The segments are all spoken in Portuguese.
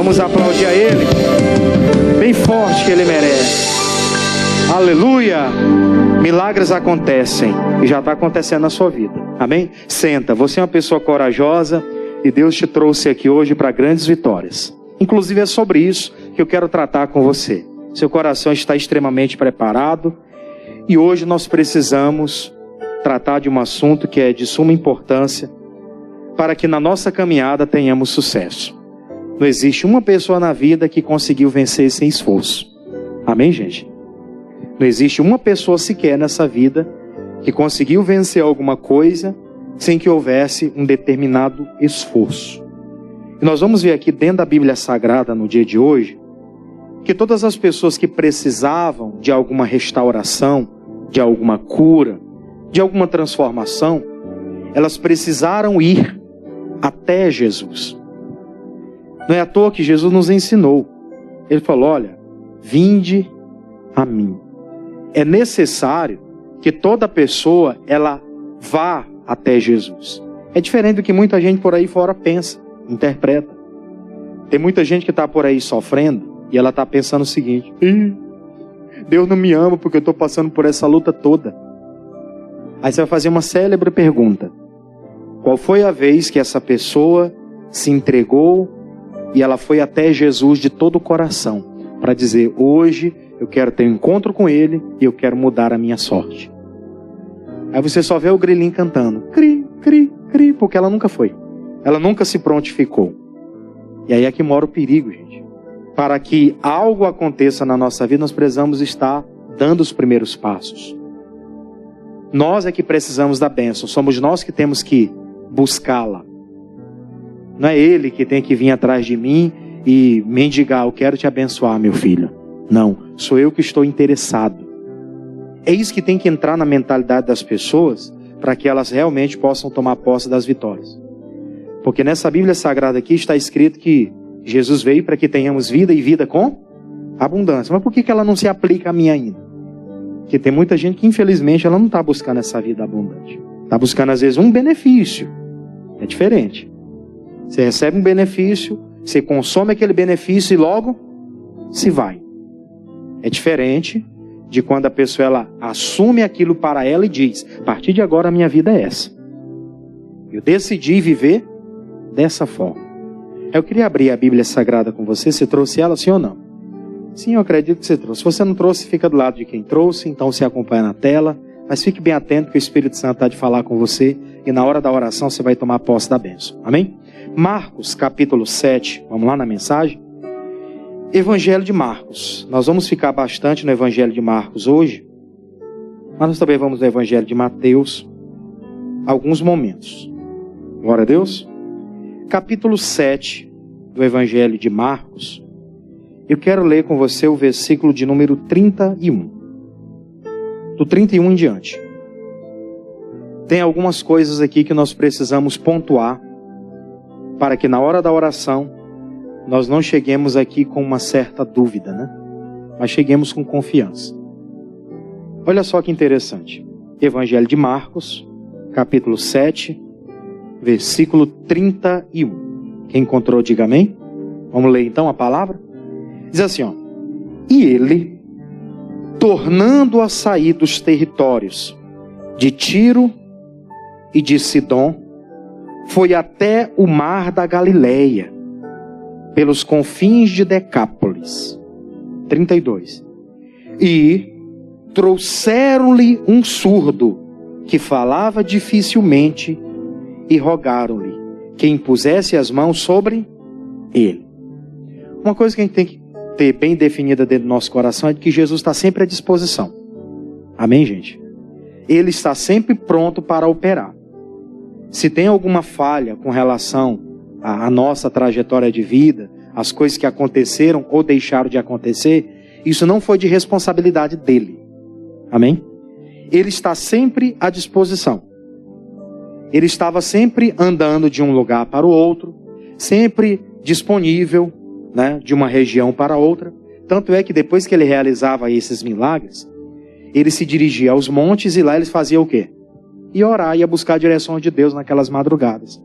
Vamos aplaudir a Ele, bem forte, que Ele merece. Aleluia! Milagres acontecem e já está acontecendo na sua vida. Amém? Senta, você é uma pessoa corajosa e Deus te trouxe aqui hoje para grandes vitórias. Inclusive é sobre isso que eu quero tratar com você. Seu coração está extremamente preparado e hoje nós precisamos tratar de um assunto que é de suma importância para que na nossa caminhada tenhamos sucesso. Não existe uma pessoa na vida que conseguiu vencer sem esforço. Amém, gente? Não existe uma pessoa sequer nessa vida que conseguiu vencer alguma coisa sem que houvesse um determinado esforço. E nós vamos ver aqui dentro da Bíblia Sagrada no dia de hoje, que todas as pessoas que precisavam de alguma restauração, de alguma cura, de alguma transformação, elas precisaram ir até Jesus. Não é à toa que Jesus nos ensinou. Ele falou, olha, vinde a mim. É necessário que toda pessoa, ela vá até Jesus. É diferente do que muita gente por aí fora pensa, interpreta. Tem muita gente que está por aí sofrendo e ela está pensando o seguinte, Deus não me ama porque eu estou passando por essa luta toda. Aí você vai fazer uma célebre pergunta. Qual foi a vez que essa pessoa se entregou e ela foi até Jesus de todo o coração para dizer, hoje eu quero ter um encontro com Ele e eu quero mudar a minha sorte? Aí você só vê o grilinho cantando, cri, cri, cri, porque ela nunca foi. Ela nunca se prontificou. E aí é que mora o perigo, gente. Para que algo aconteça na nossa vida, nós precisamos estar dando os primeiros passos. Nós é que precisamos da bênção. Somos nós que temos que buscá-la. Não é Ele que tem que vir atrás de mim e mendigar, eu quero te abençoar, meu filho. Não, sou eu que estou interessado. É isso que tem que entrar na mentalidade das pessoas para que elas realmente possam tomar posse das vitórias. Porque nessa Bíblia Sagrada aqui está escrito que Jesus veio para que tenhamos vida e vida com abundância. Mas por que ela não se aplica a mim ainda? Porque tem muita gente que infelizmente ela não está buscando essa vida abundante. Está buscando às vezes um benefício. É diferente. Você recebe um benefício, você consome aquele benefício e logo se vai. É diferente de quando a pessoa ela assume aquilo para ela e diz, a partir de agora a minha vida é essa. Eu decidi viver dessa forma. Eu queria abrir a Bíblia Sagrada com você. Você trouxe ela, sim ou não? Sim, eu acredito que você trouxe. Se você não trouxe, fica do lado de quem trouxe, então você acompanha na tela. Mas fique bem atento que o Espírito Santo está de falar com você e na hora da oração você vai tomar posse da bênção. Amém? Marcos, capítulo 7. Vamos lá na mensagem? Evangelho de Marcos. Nós vamos ficar bastante no Evangelho de Marcos hoje, mas nós também vamos no Evangelho de Mateus, alguns momentos. Glória a Deus. Capítulo 7 do Evangelho de Marcos. Eu quero ler com você o versículo de número 31. Do 31 em diante. Tem algumas coisas aqui que nós precisamos pontuar para que na hora da oração nós não cheguemos aqui com uma certa dúvida, né? Mas cheguemos com confiança. Olha só que interessante. Evangelho de Marcos, capítulo 7, versículo 31. Quem encontrou, diga amém. Vamos ler então a palavra? Diz assim, ó. E ele, tornando a sair dos territórios de Tiro e de Sidom, foi até o mar da Galileia, pelos confins de Decápolis. 32. E trouxeram-lhe um surdo, que falava dificilmente, e rogaram-lhe que impusesse as mãos sobre ele. Uma coisa que a gente tem que ter bem definida dentro do nosso coração é de que Jesus está sempre à disposição. Amém, gente? Ele está sempre pronto para operar. Se tem alguma falha com relação à nossa trajetória de vida, as coisas que aconteceram ou deixaram de acontecer, isso não foi de responsabilidade dele. Amém? Ele está sempre à disposição. Ele estava sempre andando de um lugar para o outro, sempre disponível, né, de uma região para outra. Tanto é que depois que ele realizava esses milagres, ele se dirigia aos montes e lá eles faziam o quê? Ia orar, ia buscar a direção de Deus naquelas madrugadas.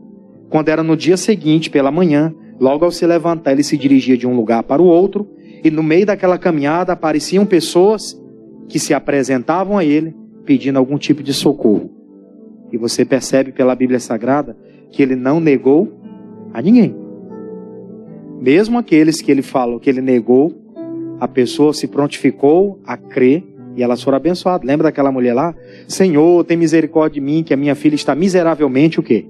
Quando era no dia seguinte, pela manhã, Logo ao se levantar, ele se dirigia de um lugar para o outro, e no meio daquela caminhada apareciam pessoas que se apresentavam a ele, pedindo algum tipo de socorro. E você percebe pela Bíblia Sagrada que ele não negou a ninguém. Mesmo aqueles que ele falou que ele negou, a pessoa se prontificou a crer e elas foram abençoadas. Lembra daquela mulher lá? Senhor, tem misericórdia de mim, que a minha filha está miseravelmente o quê?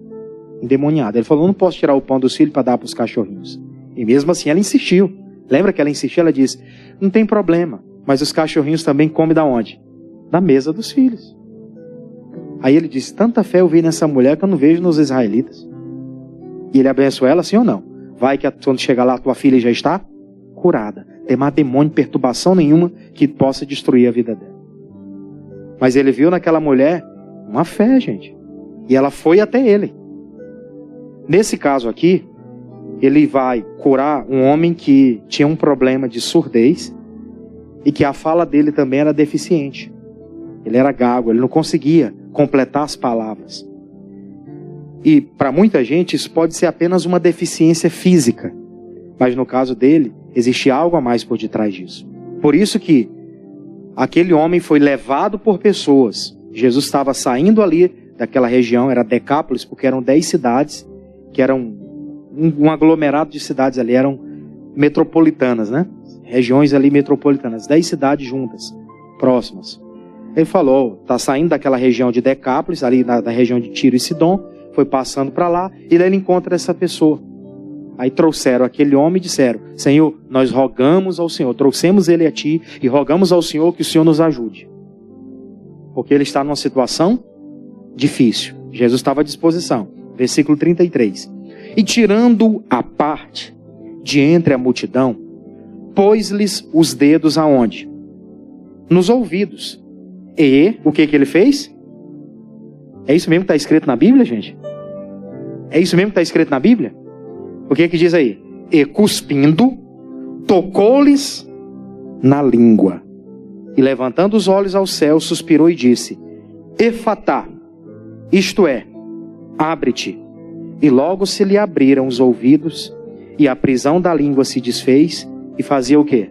Endemoniada. Ele falou, não posso tirar o pão dos filhos para dar para os cachorrinhos. E mesmo assim ela insistiu. Lembra que ela insistiu? Ela disse, não tem problema, mas os cachorrinhos também comem da onde? Da mesa dos filhos. Aí ele disse, tanta fé eu vi nessa mulher que eu não vejo nos israelitas. E ele abençoou ela, sim ou não? Vai que quando chegar lá, tua filha já está curada. Tem mais demônio, perturbação nenhuma que possa destruir a vida dela. Mas ele viu naquela mulher uma fé, gente. E ela foi até ele. Nesse caso aqui, ele vai curar um homem que tinha um problema de surdez e que a fala dele também era deficiente. Ele era gago, ele não conseguia completar as palavras. E para muita gente isso pode ser apenas uma deficiência física. Mas no caso dele, existe algo a mais por detrás disso. Por isso que aquele homem foi levado por pessoas. Jesus estava saindo ali daquela região, era Decápolis, porque eram 10 cidades, que eram um aglomerado de cidades ali, eram metropolitanas, né? Regiões ali metropolitanas, 10 cidades juntas, próximas. Ele falou, está saindo daquela região de Decápolis, ali da região de Tiro e Sidom, foi passando para lá, e daí ele encontra essa pessoa. Aí trouxeram aquele homem e disseram, Senhor, nós rogamos ao Senhor, trouxemos ele a ti e rogamos ao Senhor que o Senhor nos ajude. Porque ele está numa situação difícil. Jesus estava à disposição. Versículo 33. E tirando a parte de entre a multidão, pôs-lhes os dedos aonde? Nos ouvidos. E o que ele fez? É isso mesmo que está escrito na Bíblia, gente? É isso mesmo que está escrito na Bíblia? O que diz aí? E cuspindo, tocou-lhes na língua. E levantando os olhos ao céu, suspirou e disse, Efatá, isto é, abre-te. E logo se lhe abriram os ouvidos, e a prisão da língua se desfez, e fazia o quê?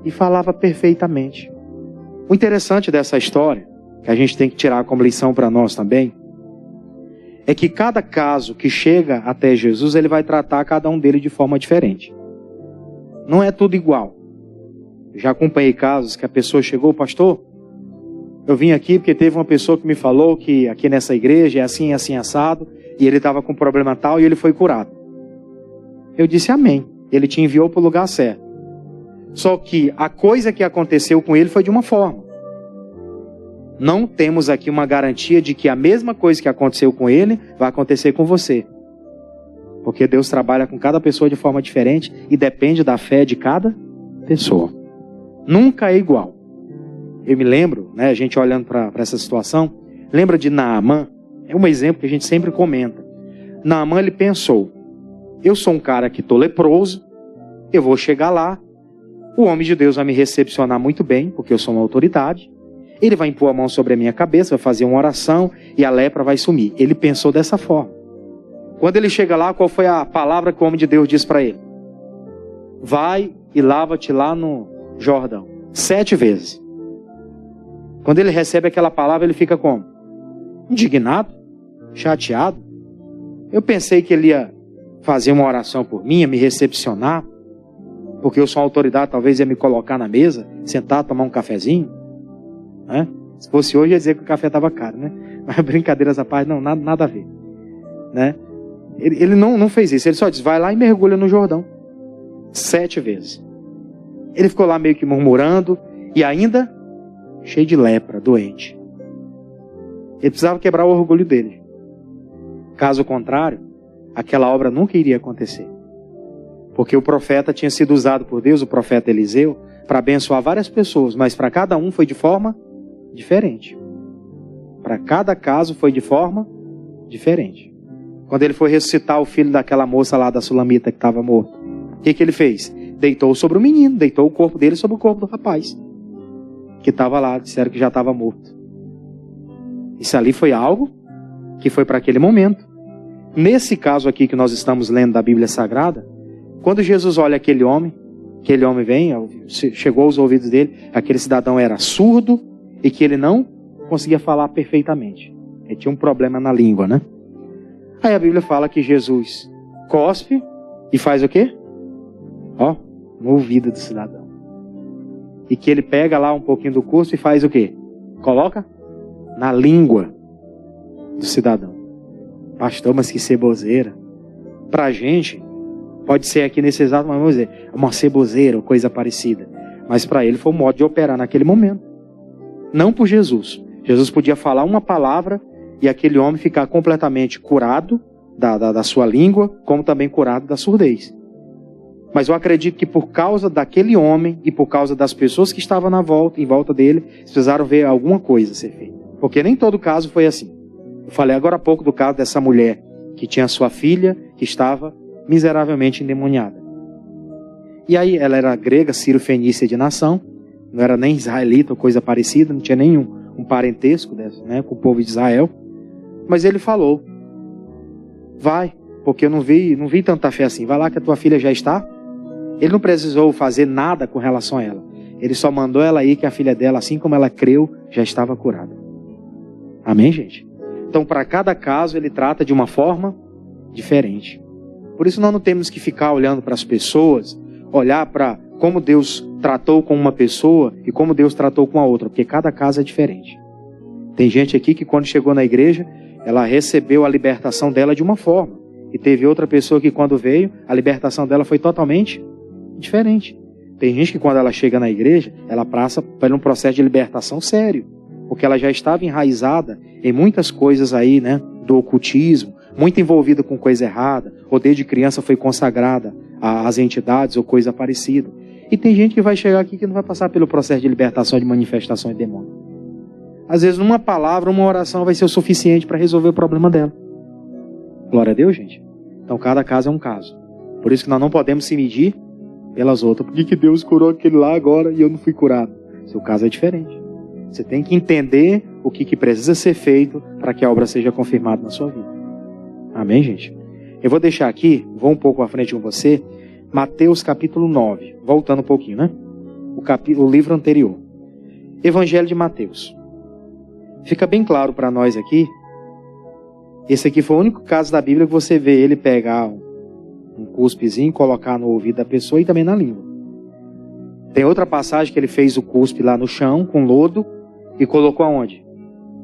E falava perfeitamente. O interessante dessa história, que a gente tem que tirar como lição para nós também, é que cada caso que chega até Jesus, ele vai tratar cada um deles de forma diferente. Não é tudo igual. Já acompanhei casos que a pessoa chegou, pastor, eu vim aqui porque teve uma pessoa que me falou que aqui nessa igreja é assim, assim, assado, e ele estava com um problema tal e ele foi curado. Eu disse amém. Ele te enviou para o lugar certo. Só que a coisa que aconteceu com ele foi de uma forma. Não temos aqui uma garantia de que a mesma coisa que aconteceu com ele vai acontecer com você. Porque Deus trabalha com cada pessoa de forma diferente e depende da fé de cada pessoa. Nunca é igual. Eu me lembro, né, a gente olhando para essa situação, lembra de Naamã? É um exemplo que a gente sempre comenta. Naamã, ele pensou, eu sou um cara que estou leproso, eu vou chegar lá, o homem de Deus vai me recepcionar muito bem, porque eu sou uma autoridade, ele vai impor a mão sobre a minha cabeça, vai fazer uma oração e a lepra vai sumir. Ele pensou dessa forma. Quando ele chega lá, qual foi a palavra que o homem de Deus disse para ele? Vai e lava-te lá no Jordão. 7 vezes. Quando ele recebe aquela palavra, ele fica como? Indignado? Chateado? Eu pensei que ele ia fazer uma oração por mim, ia me recepcionar, porque eu sou uma autoridade, talvez ia me colocar na mesa, sentar, tomar um cafezinho. Né? Se fosse hoje, ia dizer que o café estava caro, né? Mas brincadeiras à parte, não, nada a ver. Né? Ele não fez isso, ele só disse, vai lá e mergulha no Jordão. 7 vezes. Ele ficou lá meio que murmurando, e ainda cheio de lepra, doente. Ele precisava quebrar o orgulho dele. Caso contrário, aquela obra nunca iria acontecer. Porque o profeta tinha sido usado por Deus, o profeta Eliseu, para abençoar várias pessoas, mas para cada um foi de forma diferente. Para cada caso foi de forma diferente. Quando ele foi ressuscitar o filho daquela moça lá da Sulamita que estava morto, o que ele fez? Deitou sobre o menino, deitou o corpo dele sobre o corpo do rapaz que estava lá, disseram que já estava morto. Isso ali foi algo que foi para aquele momento. nesse caso aqui que nós estamos lendo da Bíblia Sagrada, quando Jesus olha aquele homem vem, chegou aos ouvidos dele, aquele cidadão era surdo e que ele não conseguia falar perfeitamente. Ele tinha um problema na língua, né? Aí a Bíblia fala que Jesus cospe e faz o quê? Ó, no ouvido do cidadão. E que ele pega lá um pouquinho do cuspe e faz o quê? Coloca na língua do cidadão. Pastor, mas que ceboseira. Pra gente, pode ser aqui nesse exato momento, vamos dizer, uma ceboseira ou coisa parecida. Mas para ele foi um modo de operar naquele momento. Não por Jesus. Jesus podia falar uma palavra e aquele homem ficar completamente curado da sua língua, como também curado da surdez. Mas eu acredito que por causa daquele homem e por causa das pessoas que estavam em volta dele, eles precisaram ver alguma coisa ser feita. Porque nem todo caso foi assim. Eu falei agora há pouco do caso dessa mulher que tinha sua filha que estava miseravelmente endemoniada. E aí ela era grega, sírio-fenícia de nação, não era nem israelita ou coisa parecida, não tinha nenhum parentesco com o povo de Israel. Mas ele falou, vai, porque eu não vi tanta fé assim, vai lá que a tua filha já está. Ele não precisou fazer nada com relação a ela. Ele só mandou ela ir que a filha dela, assim como ela creu, já estava curada. Amém, gente? Então, para cada caso, ele trata de uma forma diferente. Por isso, nós não temos que ficar olhando para as pessoas, olhar para como Deus tratou com uma pessoa e como Deus tratou com a outra, porque cada caso é diferente. Tem gente aqui que quando chegou na igreja, ela recebeu a libertação dela de uma forma. E teve outra pessoa que quando veio, a libertação dela foi totalmente diferente. Tem gente que quando ela chega na igreja, ela passa por um processo de libertação sério. Porque ela já estava enraizada em muitas coisas aí, do ocultismo, muito envolvida com coisa errada, ou desde criança foi consagrada às entidades ou coisa parecida. E tem gente que vai chegar aqui que não vai passar pelo processo de libertação de manifestação de demônio. Às vezes uma palavra, uma oração vai ser o suficiente para resolver o problema dela. Glória a Deus, gente. Então cada caso é um caso. Por isso que nós não podemos se medir pelas outras. Por que Deus curou aquele lá agora e eu não fui curado? Seu caso é diferente. Você tem que entender o que precisa ser feito para que a obra seja confirmada na sua vida. Amém, gente? Eu vou deixar aqui, vou um pouco à frente com você, Mateus capítulo 9. Voltando um pouquinho, o livro anterior. Evangelho de Mateus. Fica bem claro para nós aqui. Esse aqui foi o único caso da Bíblia que você vê ele pegar um cuspezinho, colocar no ouvido da pessoa e também na língua. Tem outra passagem que ele fez o cuspe lá no chão, com lodo, e colocou aonde?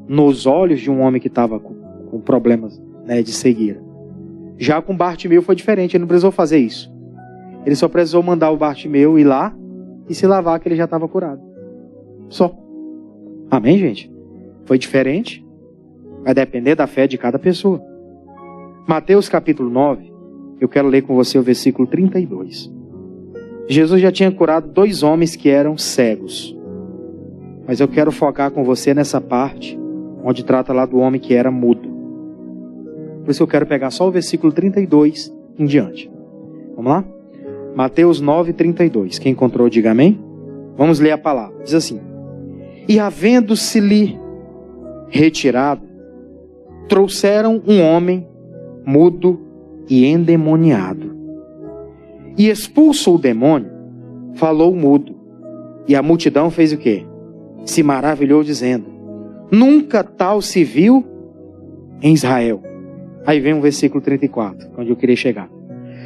Nos olhos de um homem que estava com problemas de cegueira. Já com Bartimeu foi diferente, ele não precisou fazer isso. Ele só precisou mandar o Bartimeu ir lá e se lavar, que ele já estava curado. Só. Amém, gente? Foi diferente. Vai depender da fé de cada pessoa. Mateus capítulo 9, eu quero ler com você o versículo 32. Jesus já tinha curado 2 homens que eram cegos. Mas eu quero focar com você nessa parte, onde trata lá do homem que era mudo. Por isso eu quero pegar só o versículo 32 em diante. Vamos lá? Mateus 9, 32. Quem encontrou, diga amém. Vamos ler a palavra. Diz assim: E havendo-se-lhe retirado, trouxeram um homem mudo e endemoniado. E expulso o demônio, falou mudo. E a multidão fez o quê? Se maravilhou dizendo: Nunca tal se viu em Israel. Aí vem o versículo 34, onde eu queria chegar.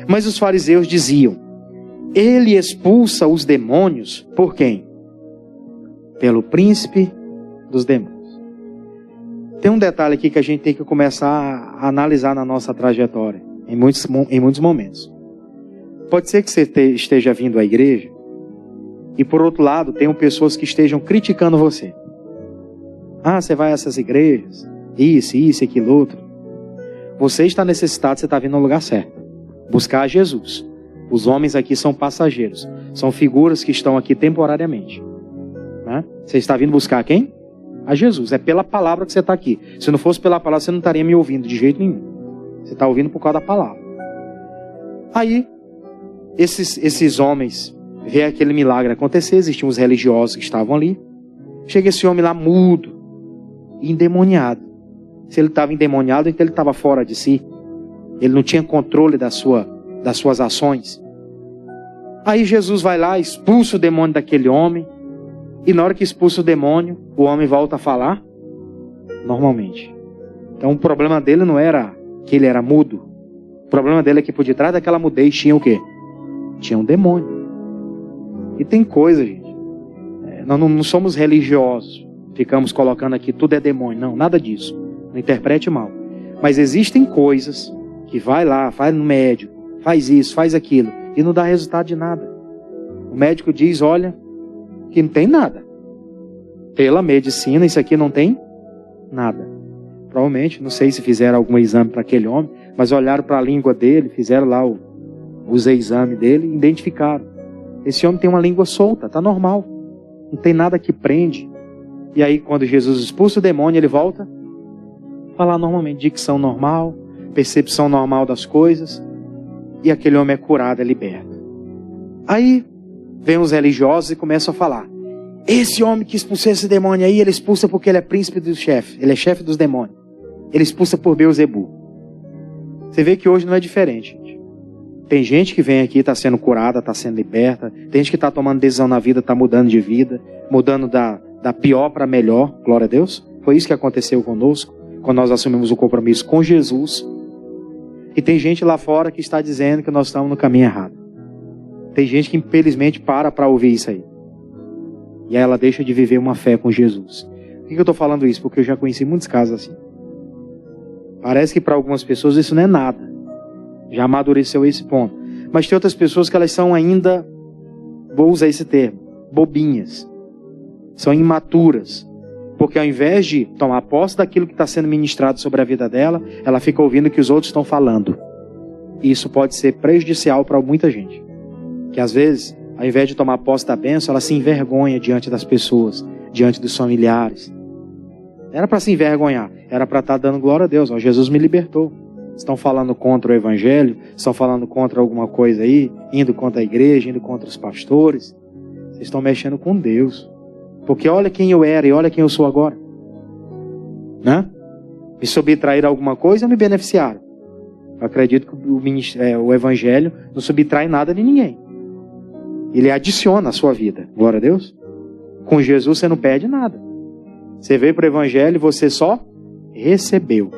Mas os fariseus diziam: Ele expulsa os demônios por quem? Pelo príncipe dos demônios. Tem um detalhe aqui que a gente tem que começar a analisar na nossa trajetória, em muitos momentos. Pode ser que você esteja vindo à igreja e, por outro lado, tenham pessoas que estejam criticando você. Ah, você vai a essas igrejas, isso, aquilo, outro. Você está necessitado, você está vindo no lugar certo. Buscar a Jesus. Os homens aqui são passageiros. São figuras que estão aqui temporariamente. Você está vindo buscar quem? A Jesus. É pela palavra que você está aqui. Se não fosse pela palavra, você não estaria me ouvindo de jeito nenhum. Você está ouvindo por causa da palavra. Aí, esses homens vê aquele milagre acontecer. Existiam os religiosos que estavam ali. Chega esse homem lá mudo e endemoniado. Se ele estava endemoniado, então ele estava fora de si. Ele não tinha controle das suas ações. Aí Jesus vai lá, expulsa o demônio daquele homem. E na hora que expulsa o demônio, o homem volta a falar normalmente. Então o problema dele não era que ele era mudo. O problema dele é que por detrás daquela mudez tinha o quê? Tinha um demônio. E tem coisa, gente. Nós não somos religiosos. Ficamos colocando aqui tudo é demônio. Não, nada disso. Não interprete mal. Mas existem coisas que vai lá, vai no médico, faz isso, faz aquilo, e não dá resultado de nada. O médico diz, olha, que não tem nada. Pela medicina, isso aqui não tem nada. Provavelmente, não sei se fizeram algum exame para aquele homem, mas olharam para a língua dele, fizeram lá os exames dele e identificaram. Esse homem tem uma língua solta, está normal. Não tem nada que prende. E aí, quando Jesus expulsa o demônio, ele volta a falar normalmente, dicção normal, percepção normal das coisas, e aquele homem é curado, é liberto. Aí, vem os religiosos e começam a falar, esse homem que expulsou esse demônio aí, ele expulsa porque ele é príncipe dos chefes, ele é chefe dos demônios, ele expulsa por Beelzebu. Você vê que hoje não é diferente, gente. Tem gente que vem aqui, está sendo curada, está sendo liberta, tem gente que está tomando decisão na vida, está mudando de vida, mudando da pior para melhor, glória a Deus. Foi isso que aconteceu conosco, quando nós assumimos o compromisso com Jesus. E tem gente lá fora que está dizendo que nós estamos no caminho errado. Tem gente que infelizmente para ouvir isso aí. E aí ela deixa de viver uma fé com Jesus. Por que eu estou falando isso? Porque eu já conheci muitos casos assim. Parece que para algumas pessoas isso não é nada. Já amadureceu esse ponto. Mas tem outras pessoas que elas são ainda, vou usar esse termo, bobinhas. São imaturas. Porque ao invés de tomar posse daquilo que está sendo ministrado sobre a vida dela, ela fica ouvindo o que os outros estão falando. E isso pode ser prejudicial para muita gente. Que às vezes, ao invés de tomar posse da bênção, ela se envergonha diante das pessoas, diante dos familiares. Era para se envergonhar, era para estar dando glória a Deus. Ó, Jesus me libertou. Estão falando contra o evangelho, estão falando contra alguma coisa aí, indo contra a igreja, indo contra os pastores. Vocês estão mexendo com Deus. Porque olha quem eu era e olha quem eu sou agora. Né? Me subtraíram alguma coisa ou me beneficiaram? Eu acredito que o evangelho não subtrai nada de ninguém. Ele adiciona a sua vida. Glória a Deus. Com Jesus você não perde nada. Você veio para o evangelho e você só recebeu.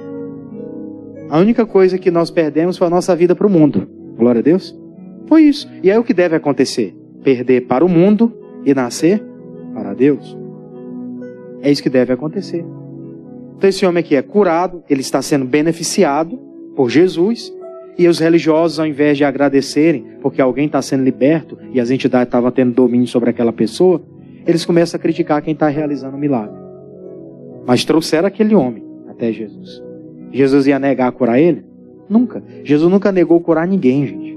A única coisa que nós perdemos foi a nossa vida para o mundo. Glória a Deus. Foi isso. E é o que deve acontecer. Perder para o mundo e nascer para Deus. É isso que deve acontecer. Então esse homem aqui é curado, ele está sendo beneficiado por Jesus, e os religiosos, ao invés de agradecerem, porque alguém está sendo liberto, e as entidades estavam tendo domínio sobre aquela pessoa, eles começam a criticar quem está realizando o milagre. Mas trouxeram aquele homem até Jesus. Jesus ia negar curar ele? Nunca. Jesus nunca negou curar ninguém, gente.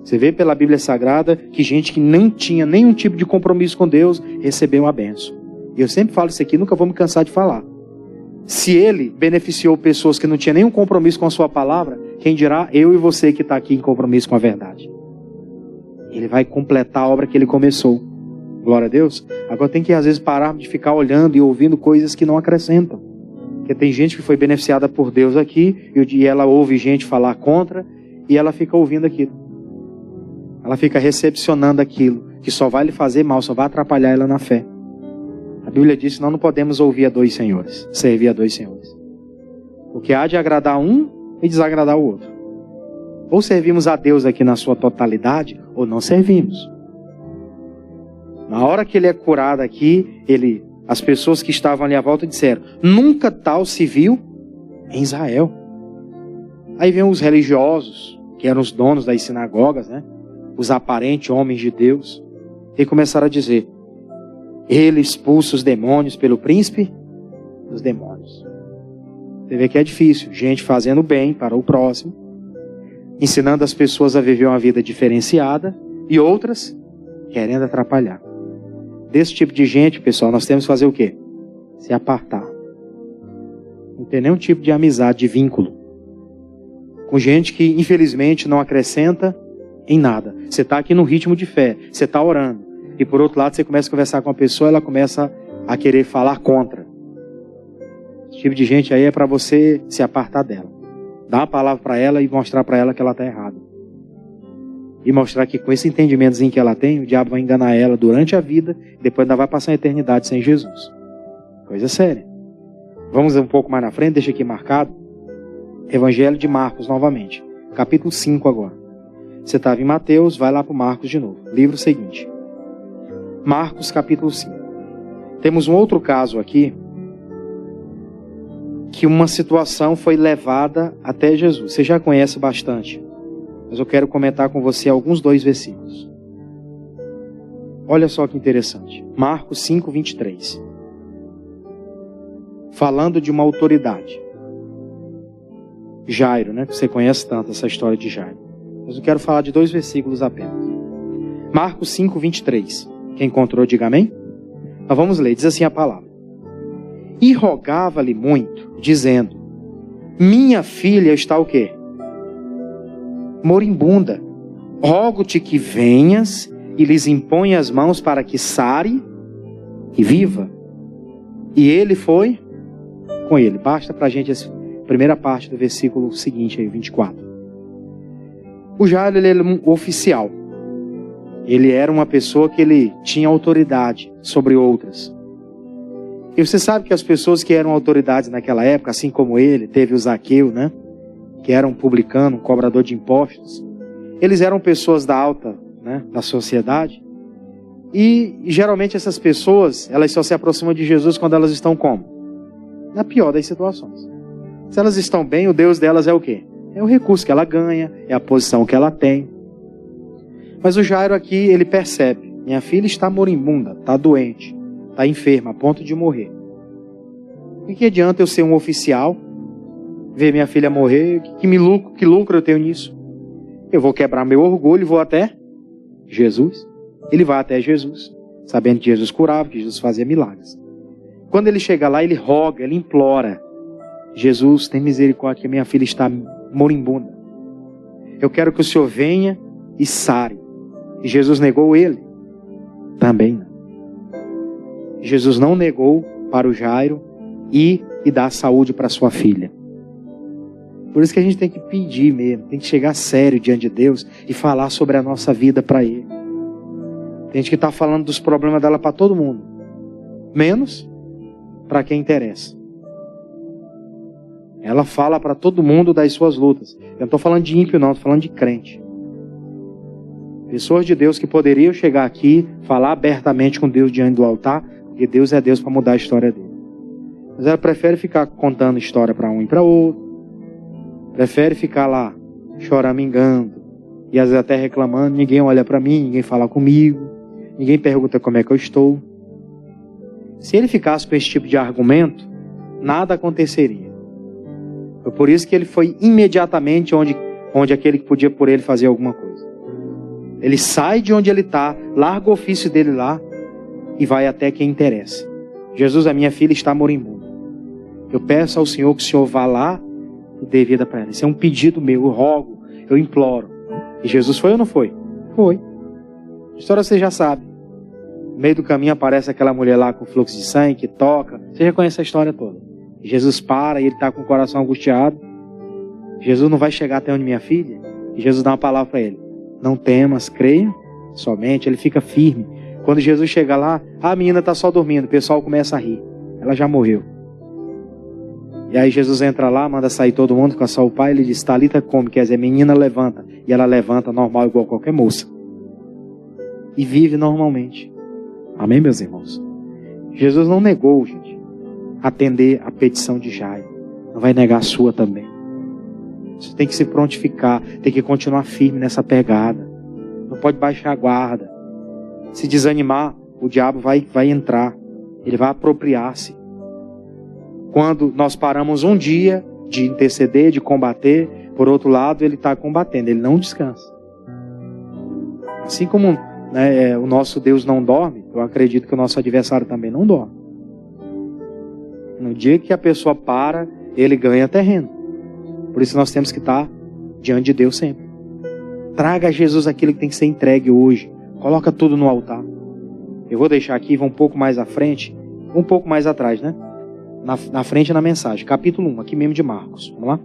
Você vê pela Bíblia Sagrada que gente que não tinha nenhum tipo de compromisso com Deus recebeu a bênção. E eu sempre falo isso aqui, nunca vou me cansar de falar. Se ele beneficiou pessoas que não tinham nenhum compromisso com a sua palavra, quem dirá eu e você que está aqui em compromisso com a verdade? Ele vai completar a obra que ele começou. Glória a Deus. Agora tem que às vezes parar de ficar olhando e ouvindo coisas que não acrescentam. Porque tem gente que foi beneficiada por Deus aqui, e ela ouve gente falar contra, e ela fica ouvindo aquilo. Ela fica recepcionando aquilo, que só vai lhe fazer mal, só vai atrapalhar ela na fé. A Bíblia diz que nós não podemos ouvir a dois senhores, servir a dois senhores. Porque há de agradar um e desagradar o outro. Ou servimos a Deus aqui na sua totalidade, ou não servimos. Na hora que ele é curado aqui, as pessoas que estavam ali à volta disseram, nunca tal se viu em Israel. Aí vem os religiosos, que eram os donos das sinagogas, né? Os aparentes homens de Deus, e começaram a dizer, ele expulsa os demônios pelo príncipe dos demônios. Você vê que é difícil, gente fazendo bem para o próximo, ensinando as pessoas a viver uma vida diferenciada, e outras querendo atrapalhar. Desse tipo de gente, pessoal, nós temos que fazer o quê? Se apartar. Não tem nenhum tipo de amizade, de vínculo. Com gente que, infelizmente, não acrescenta em nada. Você está aqui no ritmo de fé, você está orando. E por outro lado, você começa a conversar com a pessoa, ela começa a querer falar contra. Esse tipo de gente aí é para você se apartar dela. Dar uma palavra para ela e mostrar para ela que ela está errada. E mostrar que com esse entendimentozinho que ela tem, o diabo vai enganar ela durante a vida, depois ainda vai passar a eternidade sem Jesus. Coisa séria. Vamos um pouco mais na frente, deixa aqui marcado. Evangelho de Marcos novamente. Capítulo 5 agora. Você estava em Mateus, vai lá para Marcos de novo. Livro seguinte. Marcos capítulo 5. Temos um outro caso aqui, que uma situação foi levada até Jesus. Você já conhece bastante, mas eu quero comentar com você alguns 2 versículos. Olha só que interessante. Marcos 5, 23. Falando de uma autoridade. Jairo, né? Você conhece tanto essa história de Jairo. Mas eu quero falar de 2 versículos apenas. Marcos 5, 23. Quem encontrou, diga amém. Mas vamos ler, diz assim a palavra. E rogava-lhe muito, dizendo, minha filha está o quê? Moribunda. Rogo-te que venhas e lhes impõe as mãos para que sare e viva. E ele foi com ele. Basta para a gente essa primeira parte do versículo seguinte, aí, 24. O Jairo, ele era um oficial. Ele era uma pessoa que ele tinha autoridade sobre outras. E você sabe que as pessoas que eram autoridades naquela época, assim como ele, teve o Zaqueu, né? Que era um publicano, um cobrador de impostos. Eles eram pessoas da alta, né, da sociedade. E geralmente essas pessoas, elas só se aproximam de Jesus quando elas estão como? Na pior das situações. Se elas estão bem, o Deus delas é o quê? É o recurso que ela ganha, é a posição que ela tem. Mas o Jairo aqui, ele percebe. Minha filha está moribunda, está doente, está enferma, a ponto de morrer. E que adianta eu ser um oficial, ver minha filha morrer? Que lucro eu tenho nisso? Eu vou quebrar meu orgulho e vou até Jesus. Ele vai até Jesus, sabendo que Jesus curava, que Jesus fazia milagres. Quando ele chega lá, ele roga, ele implora. Jesus, tem misericórdia que minha filha está moribunda. Eu quero que o Senhor venha e sare. E Jesus negou ele? Também não. Jesus não negou para o Jairo ir e dar saúde para sua filha. Por isso que a gente tem que pedir mesmo, tem que chegar sério diante de Deus e falar sobre a nossa vida para Ele. Tem gente que está falando dos problemas dela para todo mundo, menos para quem interessa. Ela fala para todo mundo das suas lutas. Eu não estou falando de ímpio não, estou falando de crente. Pessoas de Deus que poderiam chegar aqui, falar abertamente com Deus diante do altar, porque Deus é Deus para mudar a história dele. Mas ela prefere ficar contando história para um e para outro. Prefere ficar lá choramingando e às vezes até reclamando. Ninguém olha para mim, ninguém fala comigo, ninguém pergunta como é que eu estou. Se ele ficasse com esse tipo de argumento, nada aconteceria. Foi por isso que ele foi imediatamente onde aquele que podia por ele fazer alguma coisa. Ele sai de onde ele está, larga o ofício dele lá e vai até quem interessa. Jesus, a minha filha está moribunda. Eu peço ao Senhor que o Senhor vá lá e dê vida para ela. Isso é um pedido meu, eu rogo, eu imploro. E Jesus foi ou não foi? Foi. A história você já sabe. No meio do caminho aparece aquela mulher lá com fluxo de sangue, que toca. Você já conhece a história toda. E Jesus para e ele está com o coração angustiado. Jesus não vai chegar até onde minha filha? E Jesus dá uma palavra para ele. Não temas, creia somente. Ele fica firme. Quando Jesus chega lá, a menina está só dormindo. O pessoal começa a rir. Ela já morreu. E aí Jesus entra lá, manda sair todo mundo, fica só o pai. Ele diz, Talita come, quer dizer, menina levanta. E ela levanta normal, igual qualquer moça. E vive normalmente. Amém, meus irmãos? Jesus não negou, gente, atender a petição de Jairo. Não vai negar a sua também. Você tem que se prontificar, tem que continuar firme nessa pegada. Não pode baixar a guarda. Se desanimar, o diabo vai entrar. Ele vai apropriar-se. Quando nós paramos um dia de interceder, de combater, por outro lado, ele está combatendo, ele não descansa. Assim como o nosso Deus não dorme, eu acredito que o nosso adversário também não dorme. No dia que a pessoa para, ele ganha terreno. Por isso nós temos que estar diante de Deus sempre. Traga a Jesus aquilo que tem que ser entregue hoje. Coloca tudo no altar. Eu vou deixar aqui, vou um pouco mais à frente, um pouco mais atrás, né? Na frente na mensagem, capítulo 1, aqui mesmo de Marcos. Vamos lá?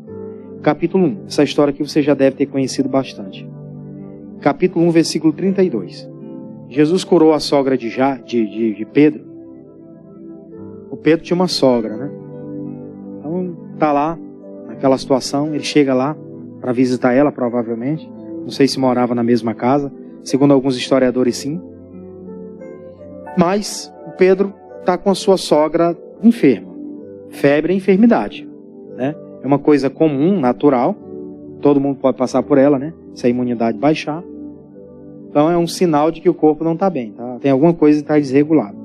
capítulo 1. Essa história aqui você já deve ter conhecido bastante. Capítulo 1, versículo 32. Jesus curou a sogra de Pedro. O Pedro tinha uma sogra, né? Então, está lá, naquela situação, ele chega lá para visitar ela, provavelmente. Não sei se morava na mesma casa. Segundo alguns historiadores, sim. Mas o Pedro está com a sua sogra enferma. Febre é enfermidade, né? É uma coisa comum, natural. Todo mundo pode passar por ela, né? Se a imunidade baixar. Então é um sinal de que o corpo não está bem, tá? Tem alguma coisa que está desregulada.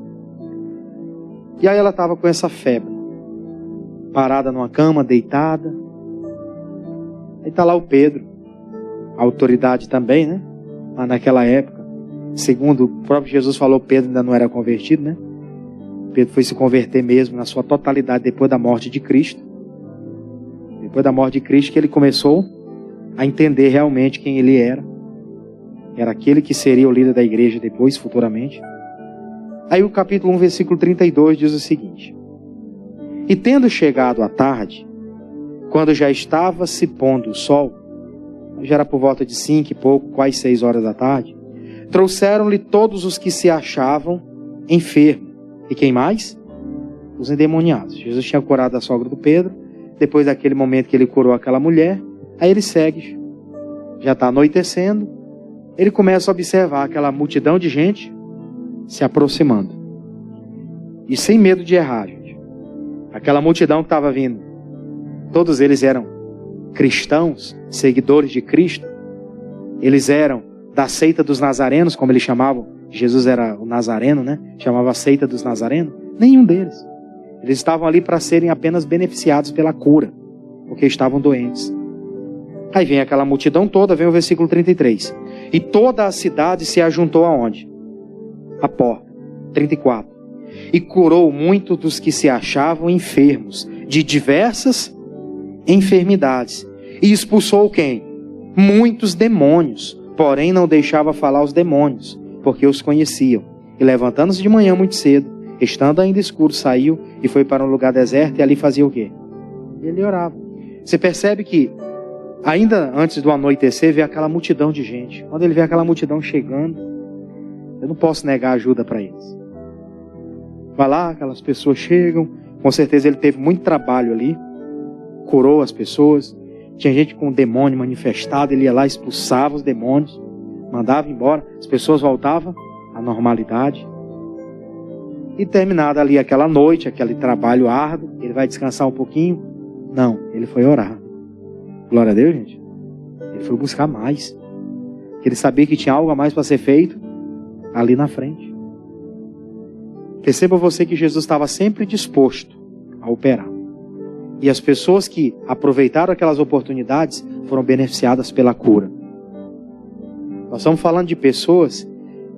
E aí ela estava com essa febre. Parada numa cama, deitada. Aí está lá o Pedro. A autoridade também, né? Mas naquela época, segundo o próprio Jesus falou, Pedro ainda não era convertido, né? Pedro foi se converter mesmo na sua totalidade depois da morte de Cristo. Depois da morte de Cristo que ele começou a entender realmente quem ele era. Era aquele que seria o líder da igreja depois, futuramente. Aí o capítulo 1, versículo 32 diz o seguinte: E tendo chegado a tarde, quando já estava se pondo o sol, já era por volta de 5 e pouco, quase 6 horas da tarde, trouxeram-lhe todos os que se achavam enfermos. E quem mais? Os endemoniados. Jesus tinha curado a sogra do Pedro. Depois daquele momento que ele curou aquela mulher, aí ele segue. Já está anoitecendo. Ele começa a observar aquela multidão de gente se aproximando. E sem medo de errar, gente. Aquela multidão que estava vindo, todos eles eram cristãos, seguidores de Cristo. Eles eram da seita dos nazarenos, como eles chamavam. Jesus era o nazareno, né? Chamava a seita dos nazarenos. Nenhum deles. Eles estavam ali para serem apenas beneficiados pela cura, porque estavam doentes. Aí vem aquela multidão toda, vem o versículo 33. E toda a cidade se ajuntou aonde? À porta. 34. E curou muitos dos que se achavam enfermos, de diversas enfermidades. E expulsou quem? Muitos demônios. Porém não deixava falar os demônios, porque os conheciam. E levantando-se de manhã muito cedo, estando ainda escuro, saiu e foi para um lugar deserto, e ali fazia o quê? Ele orava. Você percebe que ainda antes do anoitecer, vê aquela multidão de gente. Quando ele vê aquela multidão chegando, eu não posso negar ajuda para eles. Vai lá, aquelas pessoas chegam. Com certeza ele teve muito trabalho ali. Curou as pessoas. Tinha gente com o demônio manifestado. Ele ia lá, expulsava os demônios. Mandava embora. As pessoas voltavam à normalidade. E terminada ali aquela noite, aquele trabalho árduo, ele vai descansar um pouquinho? Não, ele foi orar. Glória a Deus, gente. Ele foi buscar mais. Ele sabia que tinha algo a mais para ser feito ali na frente. Perceba você que Jesus estava sempre disposto a operar. E as pessoas que aproveitaram aquelas oportunidades foram beneficiadas pela cura. Nós estamos falando de pessoas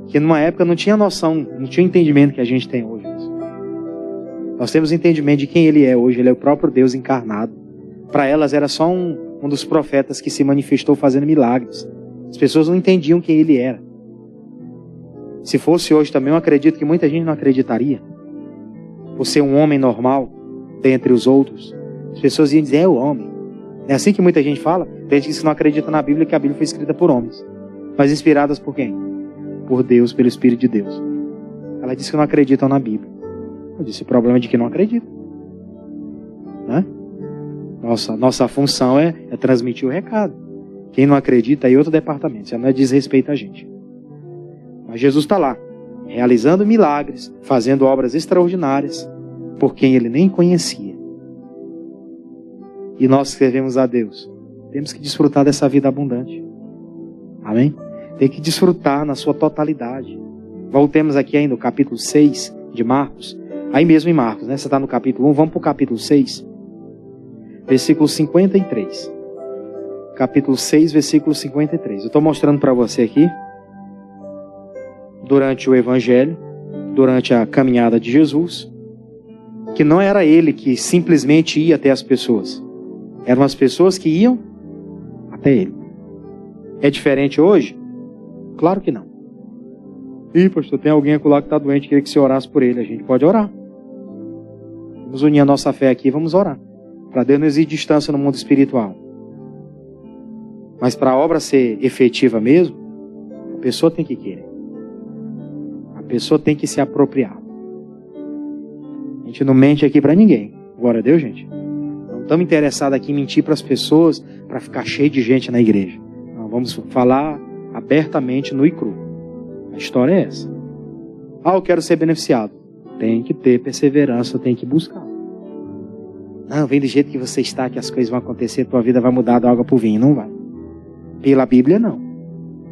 que numa época não tinha noção, não tinha o entendimento que a gente tem hoje. Nós temos entendimento de quem Ele é hoje. Ele é o próprio Deus encarnado. Para elas era só um dos profetas que se manifestou fazendo milagres. As pessoas não entendiam quem Ele era. Se fosse hoje também, eu acredito que muita gente não acreditaria. Por ser um homem normal, dentre os outros. As pessoas iam dizer, é o homem. É assim que muita gente fala. Tem gente que não acredita na Bíblia, que a Bíblia foi escrita por homens. Mas inspiradas por quem? Por Deus, pelo Espírito de Deus. Ela disse que não acreditam na Bíblia. Eu disse, o problema é de que não acreditam. Né? Nossa função é transmitir o recado. Quem não acredita é outro departamento. Isso não é desrespeito a gente. Mas Jesus está lá, realizando milagres, fazendo obras extraordinárias, por quem Ele nem conhecia. E nós servemos a Deus. Temos que desfrutar dessa vida abundante. Amém? Tem que desfrutar na sua totalidade. Voltemos aqui ainda no capítulo 6 de Marcos. Aí mesmo em Marcos, né? Você está no capítulo 1, vamos para o capítulo 6. Versículo 53. Capítulo 6, versículo 53. Eu estou mostrando para você aqui, durante o Evangelho, durante a caminhada de Jesus, que não era Ele que simplesmente ia até as pessoas. Eram as pessoas que iam até Ele. É diferente hoje? Claro que não. Ih, pastor, tem alguém lá que está doente, queria que você orasse por ele. A gente pode orar. Vamos unir a nossa fé aqui e vamos orar. Para Deus não existe distância no mundo espiritual. Mas para a obra ser efetiva mesmo, a pessoa tem que querer. A pessoa tem que se apropriar. A gente não mente aqui para ninguém. Glória a Deus, gente. Não estamos interessados aqui em mentir para as pessoas para ficar cheio de gente na igreja. Não, vamos falar abertamente, nu e cru. A história é essa. Eu quero ser beneficiado. Tem que ter perseverança, tem que buscar. Não, vem do jeito que você está, que as coisas vão acontecer, tua vida vai mudar da água para o vinho. Não vai. Pela Bíblia, não.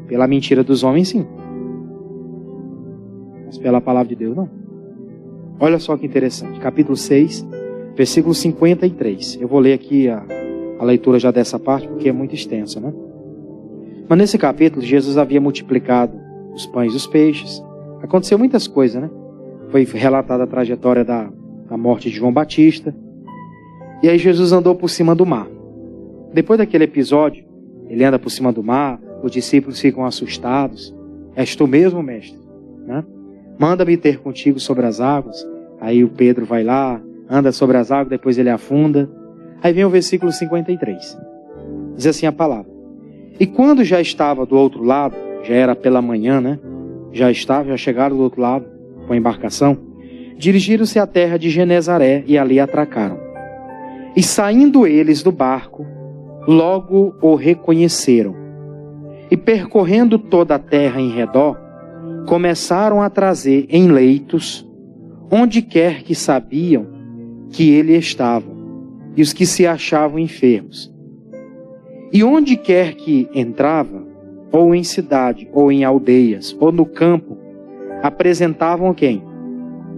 Pela mentira dos homens, sim. Mas pela palavra de Deus, não. Olha só que interessante. Capítulo 6, versículo 53. Eu vou ler aqui a leitura já dessa parte, porque é muito extensa, né? Mas nesse capítulo, Jesus havia multiplicado os pães e os peixes. Aconteceu muitas coisas, né? Foi relatada a trajetória da morte de João Batista. E aí Jesus andou por cima do mar. Depois daquele episódio, ele anda por cima do mar, os discípulos ficam assustados. És tu mesmo, mestre? Né? Manda-me ter contigo sobre as águas. Aí o Pedro vai lá, anda sobre as águas, depois ele afunda. Aí vem o versículo 53. Diz assim a palavra. E quando já estava do outro lado, já era pela manhã, né? Já chegaram do outro lado, com a embarcação, dirigiram-se à terra de Genezaré e ali atracaram. E saindo eles do barco, logo o reconheceram. E percorrendo toda a terra em redor, começaram a trazer em leitos, onde quer que sabiam que ele estava, e os que se achavam enfermos. E onde quer que entrava, ou em cidade, ou em aldeias, ou no campo, apresentavam quem?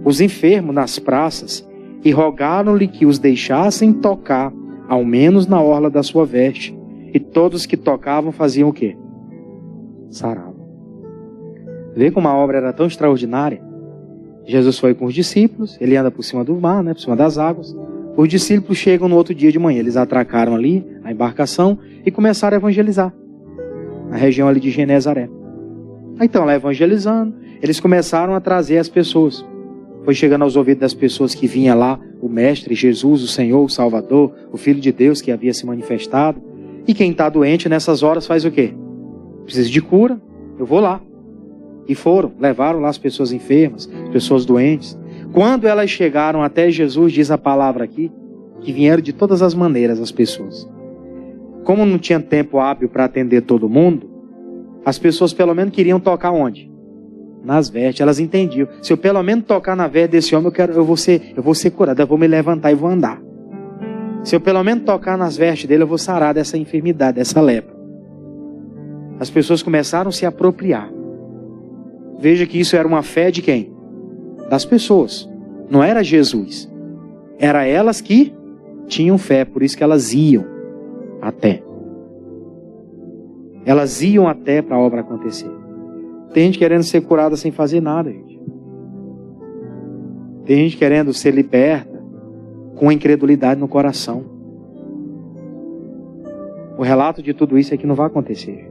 Os enfermos nas praças, e rogaram-lhe que os deixassem tocar, ao menos na orla da sua veste. E todos que tocavam faziam o quê? Saravam. Vê como a obra era tão extraordinária? Jesus foi com os discípulos, ele anda por cima do mar, né, por cima das águas. Os discípulos chegam no outro dia de manhã, eles atracaram ali a embarcação e começaram a evangelizar na região ali de Genezaré. Então, lá evangelizando, eles começaram a trazer as pessoas. Foi chegando aos ouvidos das pessoas que vinha lá o Mestre, Jesus, o Senhor, o Salvador, o Filho de Deus que havia se manifestado. E quem está doente nessas horas faz o quê? Precisa de cura, eu vou lá. E foram, levaram lá as pessoas enfermas, pessoas doentes. Quando elas chegaram até Jesus, diz a palavra aqui, que vieram de todas as maneiras as pessoas. Como não tinha tempo hábil para atender todo mundo, as pessoas pelo menos queriam tocar onde? Nas vestes. Elas entendiam. Se eu pelo menos tocar na veste desse homem, eu vou ser curado, eu vou me levantar e vou andar. Se eu pelo menos tocar nas vestes dele, eu vou sarar dessa enfermidade, dessa lepra. As pessoas começaram a se apropriar. Veja que isso era uma fé de quem? Das pessoas. Não era Jesus. Era elas que tinham fé, por isso que elas iam até. Elas iam até para a obra acontecer. Tem gente querendo ser curada sem fazer nada, gente. Tem gente querendo ser liberta com incredulidade no coração. O relato de tudo isso é que não vai acontecer.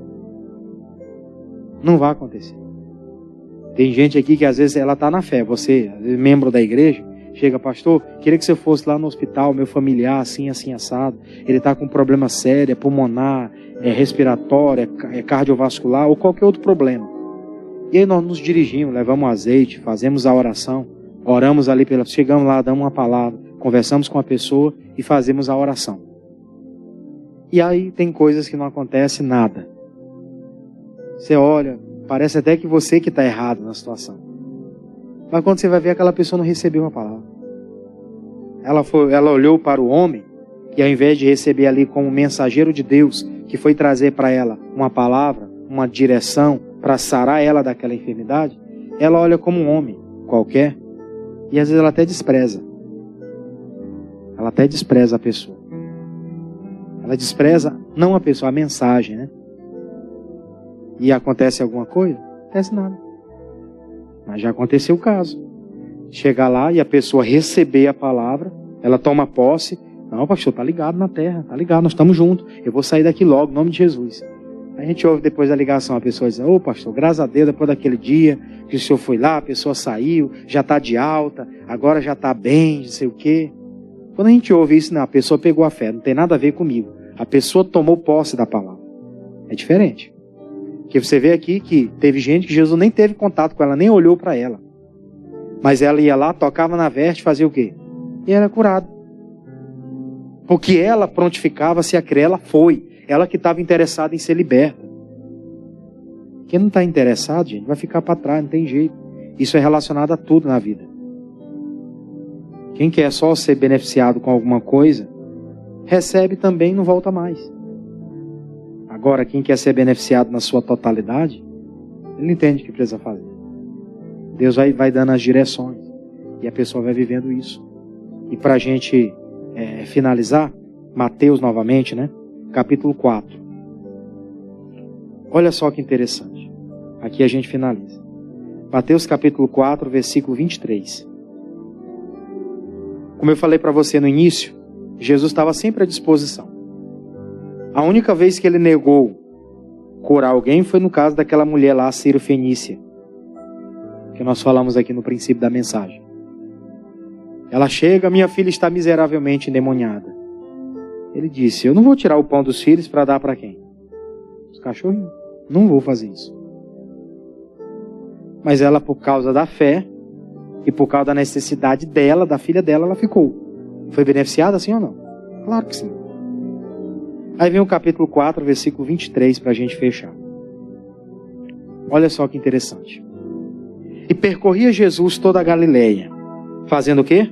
Não vai acontecer. Tem gente aqui que às vezes ela está na fé. Você, membro da igreja, chega, pastor, queria que você fosse lá no hospital, meu familiar, assim, assim, assado. Ele está com um problema sério, é pulmonar, é respiratório, é cardiovascular ou qualquer outro problema. E aí nós nos dirigimos, levamos azeite, fazemos a oração, oramos ali, chegamos lá, damos uma palavra, conversamos com a pessoa e fazemos a oração. E aí tem coisas que não acontece nada. Você olha, parece até que você que está errado na situação. Mas quando você vai ver, aquela pessoa não recebeu a palavra. Ela olhou para o homem, que ao invés de receber ali como mensageiro de Deus, que foi trazer para ela uma palavra, uma direção, para sarar ela daquela enfermidade, ela olha como um homem qualquer, e às vezes ela até despreza. Ela até despreza a pessoa. Ela despreza, não a pessoa, a mensagem, né? E acontece alguma coisa? Não acontece nada. Mas já aconteceu o caso. Chegar lá e a pessoa receber a palavra, ela toma posse. Não, pastor, tá ligado na terra, tá ligado, nós estamos juntos. Eu vou sair daqui logo, em nome de Jesus. A gente ouve depois da ligação a pessoa dizendo, ô pastor, graças a Deus, depois daquele dia que o senhor foi lá, a pessoa saiu, já está de alta, agora já está bem, não sei o quê. Quando a gente ouve isso, não, a pessoa pegou a fé, não tem nada a ver comigo. A pessoa tomou posse da palavra. É diferente. Porque você vê aqui que teve gente que Jesus nem teve contato com ela, nem olhou para ela. Mas ela ia lá, tocava na veste, fazia o quê? E era curado. Porque ela prontificava-se a crer, ela foi. Ela que estava interessada em ser liberta. Quem não está interessado, gente, vai ficar para trás, não tem jeito. Isso é relacionado a tudo na vida. Quem quer só ser beneficiado com alguma coisa, recebe também e não volta mais. Agora, quem quer ser beneficiado na sua totalidade, ele entende o que precisa fazer. Deus vai dando as direções. E a pessoa vai vivendo isso. E para a gente finalizar, Mateus novamente, né? Capítulo 4. Olha só que interessante. Aqui a gente finaliza. Mateus capítulo 4, versículo 23. Como eu falei para você no início, Jesus estava sempre à disposição. A única vez que ele negou curar alguém foi no caso daquela mulher lá, Sírio-Fenícia, que nós falamos aqui no princípio da mensagem. Ela chega, minha filha está miseravelmente endemoniada. Ele disse, eu não vou tirar o pão dos filhos para dar para quem? Os cachorrinhos. Não vou fazer isso. Mas ela, por causa da fé e por causa da necessidade dela, da filha dela, ela ficou. Foi beneficiada assim ou não? Claro que sim. Aí vem o capítulo 4, versículo 23 para a gente fechar. Olha só que interessante. E percorria Jesus toda a Galileia, fazendo o quê?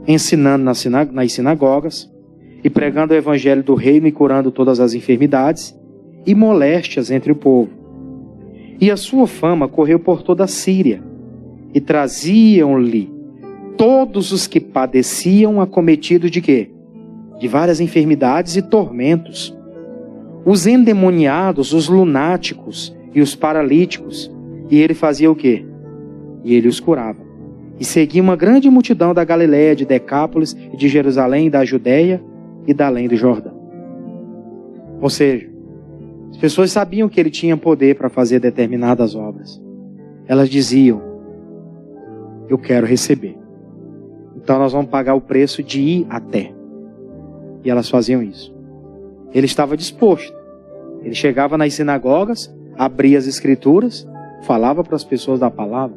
Ensinando nas sinagogas e pregando o evangelho do reino e curando todas as enfermidades e moléstias entre o povo. E a sua fama correu por toda a Síria, e traziam-lhe todos os que padeciam acometidos de quê? De várias enfermidades e tormentos. Os endemoniados, os lunáticos e os paralíticos. E ele fazia o quê? E ele os curava. E seguia uma grande multidão da Galileia, de Decápolis, e de Jerusalém, da Judeia e da além do Jordão. Ou seja, as pessoas sabiam que ele tinha poder para fazer determinadas obras. Elas diziam, eu quero receber. Então nós vamos pagar o preço de ir até. E elas faziam isso. Ele estava disposto. Ele chegava nas sinagogas, abria as escrituras, falava para as pessoas da palavra,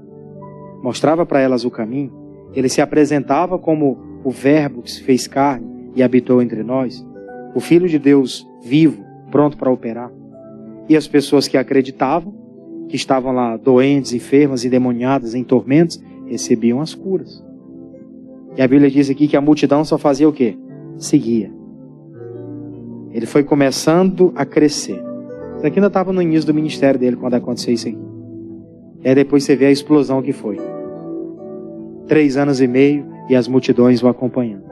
mostrava para elas o caminho. Ele se apresentava como o Verbo que se fez carne e habitou entre nós, o Filho de Deus vivo, pronto para operar. E as pessoas que acreditavam, que estavam lá doentes, enfermas, endemoniadas, em tormentos, recebiam as curas. E a Bíblia diz aqui que a multidão só fazia o quê? Seguia. Ele foi começando a crescer. Isso aqui ainda estava no início do ministério dele quando aconteceu isso aqui. E aí depois você vê a explosão que foi. 3 anos e meio e as multidões o acompanhando.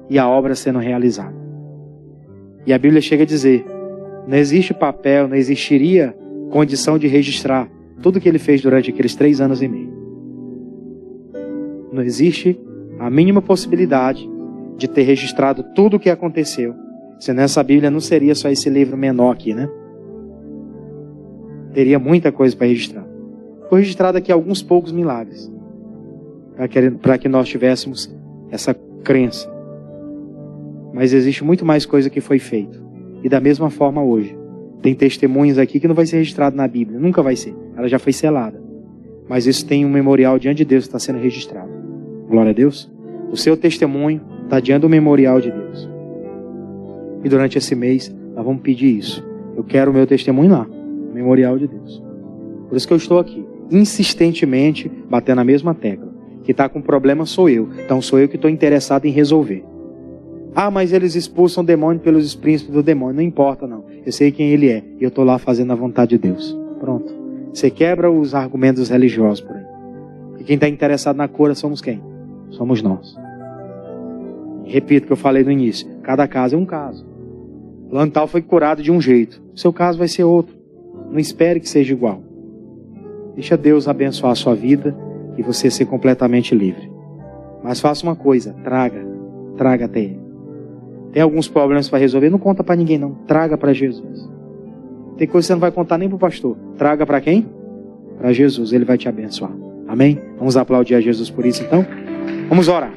E a obra sendo realizada. E a Bíblia chega a dizer, não existe papel, não existiria condição de registrar tudo que ele fez durante aqueles 3 anos e meio. Não existe a mínima possibilidade de ter registrado tudo o que aconteceu. Senão essa Bíblia não seria só esse livro menor aqui, né? Teria muita coisa para registrar. Foi registrado aqui alguns poucos milagres. Para que nós tivéssemos essa crença. Mas existe muito mais coisa que foi feita. E da mesma forma hoje. Tem testemunhos aqui que não vai ser registrado na Bíblia. Nunca vai ser. Ela já foi selada. Mas isso tem um memorial diante de Deus que está sendo registrado. Glória a Deus. O seu testemunho está diante do memorial de Deus. E durante esse mês, nós vamos pedir isso. Eu quero o meu testemunho lá. No memorial de Deus. Por isso que eu estou aqui. Insistentemente, batendo a mesma tecla. Que está com problema sou eu. Então sou eu que estou interessado em resolver. Ah, mas eles expulsam o demônio pelos príncipes do demônio. Não importa não. Eu sei quem ele é. E eu estou lá fazendo a vontade de Deus. Pronto. Você quebra os argumentos religiosos por aí. E quem está interessado na cura somos quem? Somos nós. Repito o que eu falei no início. Cada caso é um caso. O Lantal foi curado de um jeito. O seu caso vai ser outro. Não espere que seja igual. Deixa Deus abençoar a sua vida e você ser completamente livre. Mas faça uma coisa. Traga até Ele. Tem alguns problemas para resolver? Não conta para ninguém não. Traga para Jesus. Tem coisa que você não vai contar nem para o pastor. Traga para quem? Para Jesus. Ele vai te abençoar. Amém? Vamos aplaudir a Jesus por isso então? Vamos orar.